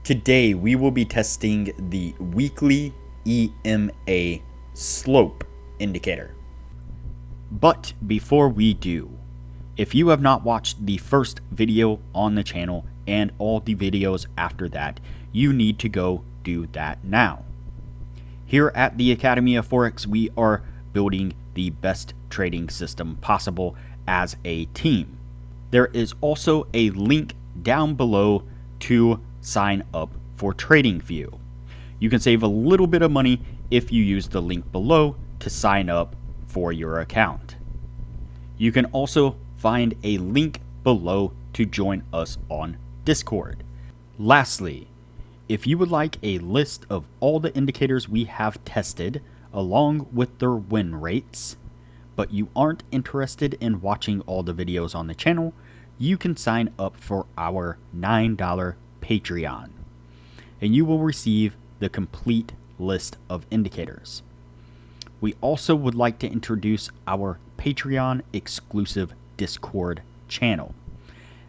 Today we will be testing the weekly EMA slope indicator. But before we do, if you have not watched the first video on the channel and all the videos after that, you need to go do that now. Here at the Academy of Forex, we are building the best trading system possible as a team. There is also a link down below to sign up for Tradingview. You can save a little bit of money if you use the link below to sign up for your account. You can also find a link below to join us on Discord. Lastly, if you would like a list of all the indicators we have tested along with their win rates, but you aren't interested in watching all the videos on the channel, you can sign up for our $9 Patreon, and you will receive the complete list of indicators. We also would like to introduce our Patreon exclusive Discord channel.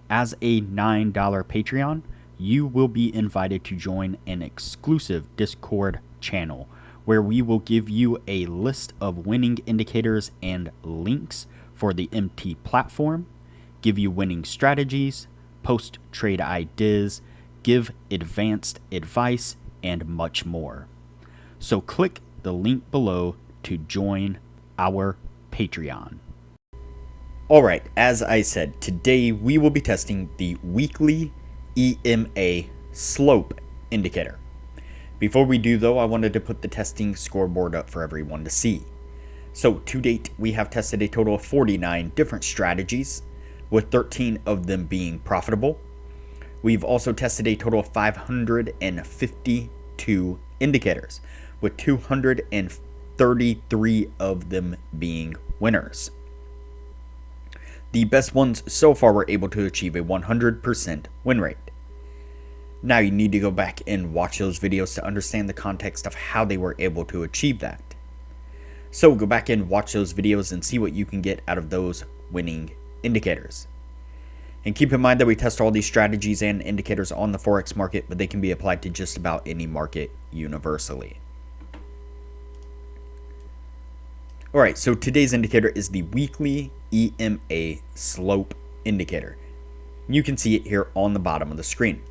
As a $9 Patreon, you will be invited to join an exclusive Discord channel where we will give you a list of winning indicators and links for the MT platform, give you winning strategies, post trade ideas, give advanced advice, and much more. So click the link below to join our Patreon. Alright, as I said, today we will be testing the weekly EMA slope indicator. Before we do though, I wanted to put the testing scoreboard up for everyone to see. So to date, we have tested a total of 49 different strategies, with 13 of them being profitable. We've also tested a total of 552 indicators, with 233 of them being winners. The best ones so far were able to achieve a 100% win rate. Now you need to go back and watch those videos to understand the context of how they were able to achieve that. So go back and watch those videos and see what you can get out of those winning indicators. And keep in mind that we test all these strategies and indicators on the Forex market, but they can be applied to just about any market universally. Alright, so today's indicator is the weekly EMA slope indicator. You can see it here on the bottom of the screen.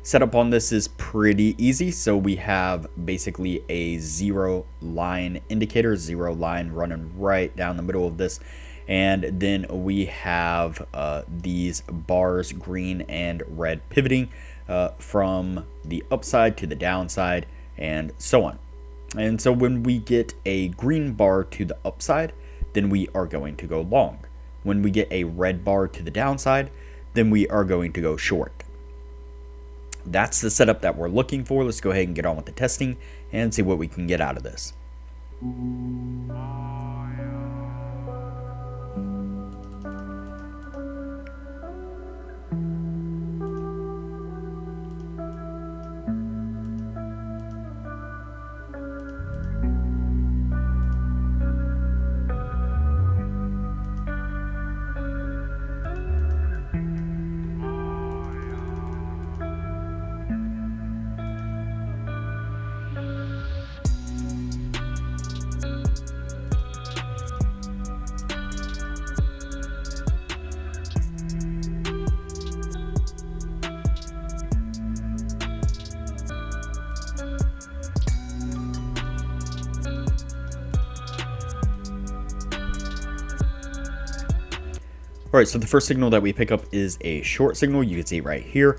Setup on this is pretty easy. So we have basically a zero line indicator, zero line running right down the middle of this. And then we have these bars, green and red, pivoting from the upside to the downside and so on. And so when we get a green bar to the upside, then we are going to go long. When we get a red bar to the downside, then we are going to go short. That's the setup that we're looking for. Let's go ahead and get on with the testing and see what we can get out of this. Alright, so the first signal that we pick up is a short signal. You can see it right here.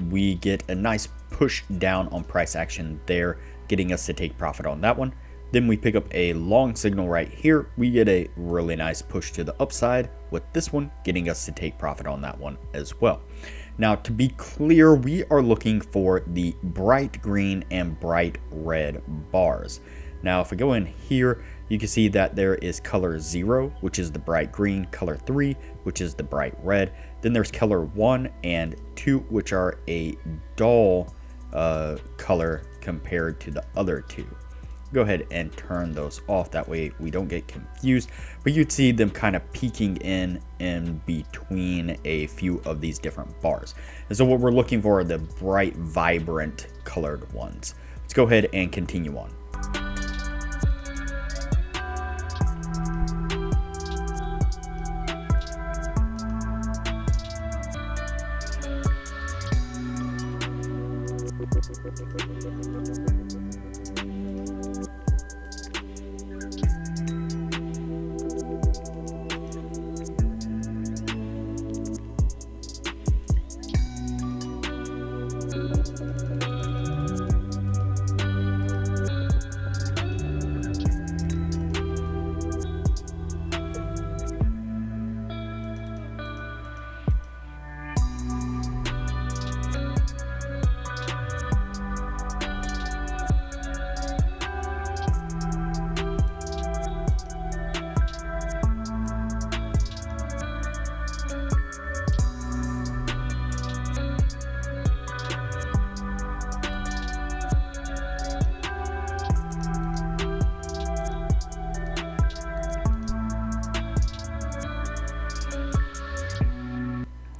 We get a nice push down on price action there, getting us to take profit on that one. Then we pick up a long signal right here. We get a really nice push to the upside with this one, getting us to take profit on that one as well. Now, to be clear, we are looking for the bright green and bright red bars. Now, if we go in here, you can see that there is color 0, which is the bright green, color 3, which is the bright red. Then there's color 1 and 2, which are a dull color compared to the other two. go ahead and turn those off. That way we don't get confused, but you'd see them kind of peeking in between a few of these different bars. And so what we're looking for are the bright, vibrant colored ones. Let's go ahead and continue on.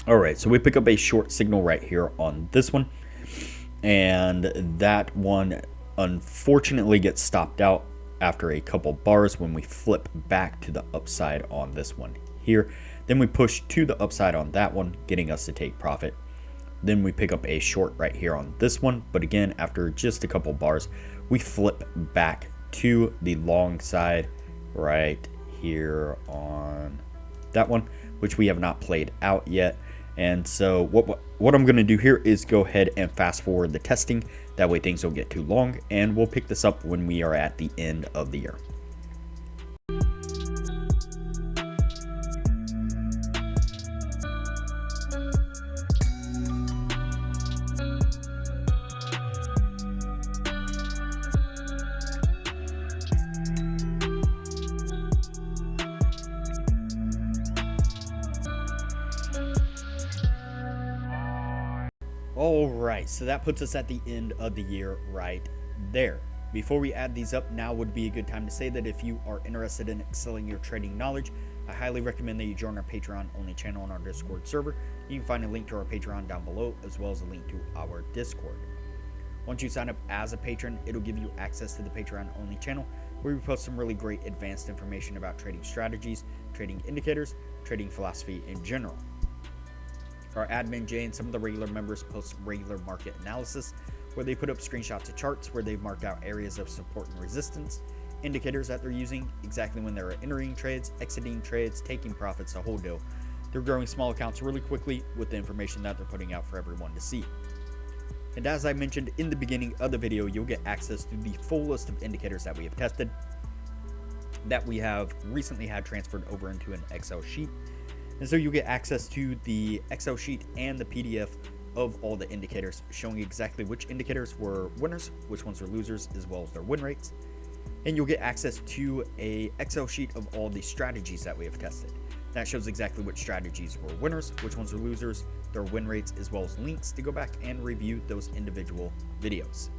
Alright, so we pick up a short signal right here on this one, and that one unfortunately gets stopped out after a couple bars when we flip back to the upside on this one here. Then we push to the upside on that one, getting us to take profit. Then we pick up a short right here on this one, but again, after just a couple bars, we flip back to the long side right here on that one, which we have not played out yet. And so what I'm going to do here is go ahead and fast forward the testing. That way things don't get too long, and we'll pick this up when we are at the end of the year. Alright, so that puts us at the end of the year right there. Before we add these up, now would be a good time to say that if you are interested in excelling your trading knowledge, I highly recommend that you join our Patreon only channel on our Discord server. You can find a link to our Patreon down below, as well as a link to our Discord. Once you sign up as a patron, it'll give you access to the Patreon only channel, where we post some really great advanced information about trading strategies, trading indicators, trading philosophy in general. Our admin Jay and some of the regular members post regular market analysis, where they put up screenshots of charts where they've marked out areas of support and resistance, indicators that they're using, exactly when they're entering trades, exiting trades, taking profits, the whole deal. They're growing small accounts really quickly with the information that they're putting out for everyone to see. And as I mentioned in the beginning of the video, you'll get access to the full list of indicators that we have tested, that we have recently had transferred over into an Excel sheet. And so you get access to the Excel sheet and the PDF of all the indicators, showing exactly which indicators were winners, which ones were losers, as well as their win rates. And you'll get access to a Excel sheet of all the strategies that we have tested. That shows exactly which strategies were winners, which ones were losers, their win rates, as well as links to go back and review those individual videos.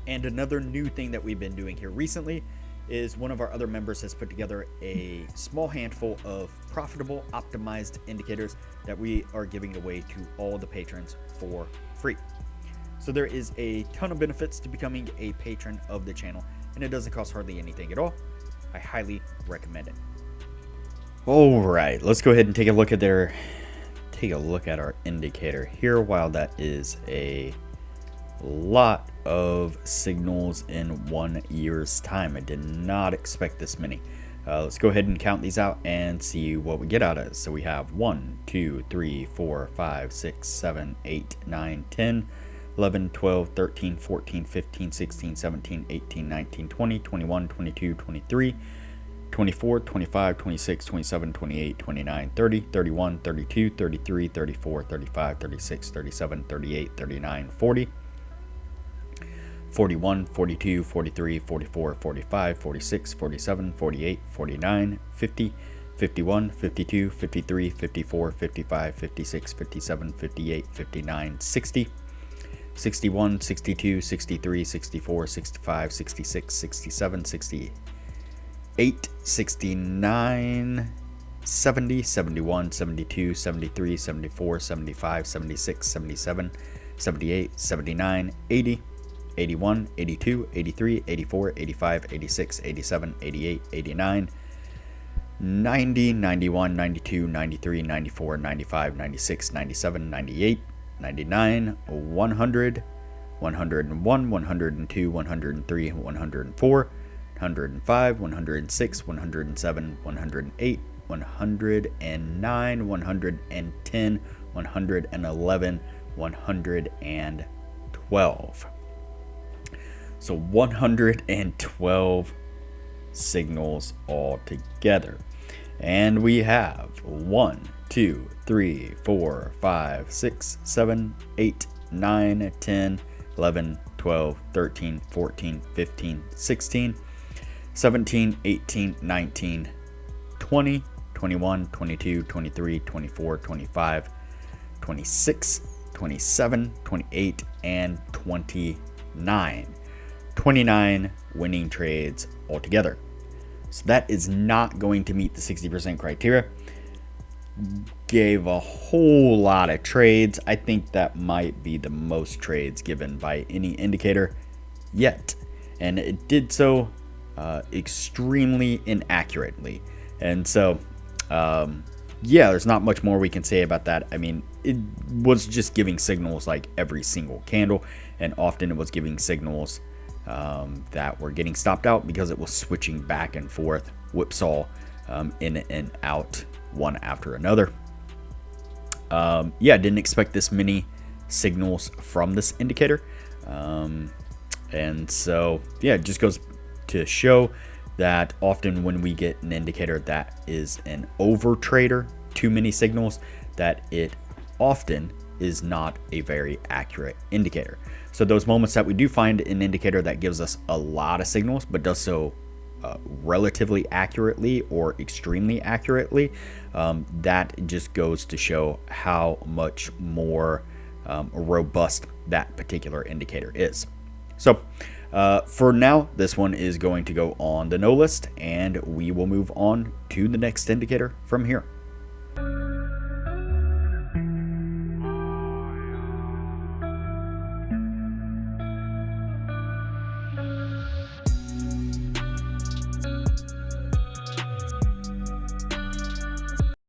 And another new thing that we've been doing here recently is one of our other members has put together a small handful of profitable optimized indicators that we are giving away to all the patrons for free. So there is a ton of benefits to becoming a patron of the channel, and it doesn't cost hardly anything at all. I highly recommend it. All right, let's go ahead and take a look at our indicator here. While that is a lot of signals in 1 year's time, I did not expect this many. Let's go ahead and count these out and see what we get out of it. So we have 1, 2, 3, 4, 5, 6, 7, 8, 9, 10, 11, 12, 13, 14, 15, 16, 17, 18, 19, 20, 21, 22, 23, 24, 25, 26, 27, 28, 29, 30, 31, 32, 33, 34, 35, 36, 37, 38, 39, 40, 41, 42, 43, 44, 45, 46, 47, 48, 49, 50, 51, 52, 53, 54, 55, 56, 57, 58, 59, 60, 61, 62, 63, 64, 65, 66, 67, 68, 69, 70, 71, 72, 73, 74, 75, 76, 77, 78, 79, 80, 81, 82, 83, 84, 85, 86, 87, 88, 89, 90, 91, 92, 93, 94, 95, 96, 97, 98, 99, 100, 101, 102, 103, 104, 105, 106, 107, 108, 109, 110, 111, 112. So 112 signals all together. And we have 1, 2, 3, 4, 5, 6, 7, 8, 9, 10, 11, 12, 13, 14, 15, 16, 17, 18, 19, 20, 21, 22, 23, 24, 25, 26, 27, 28, and 29. 29 winning trades altogether. So that is not going to meet the 60% criteria. Gave a whole lot of trades. I think that might be the most trades given by any indicator yet. And it did so extremely inaccurately. And so, yeah, there's not much more we can say about that. I mean, it was just giving signals like every single candle, and often it was giving signals that were getting stopped out because it was switching back and forth, whipsaw in and out one after another. Yeah, didn't expect this many signals from this indicator. And so, yeah, it just goes to show that often when we get an indicator that is an over trader, too many signals, that it often is not a very accurate indicator. So those moments that we do find an indicator that gives us a lot of signals but does so relatively accurately or extremely accurately, that just goes to show how much more robust that particular indicator is. So for now, this one is going to go on the no list, and we will move on to the next indicator from here.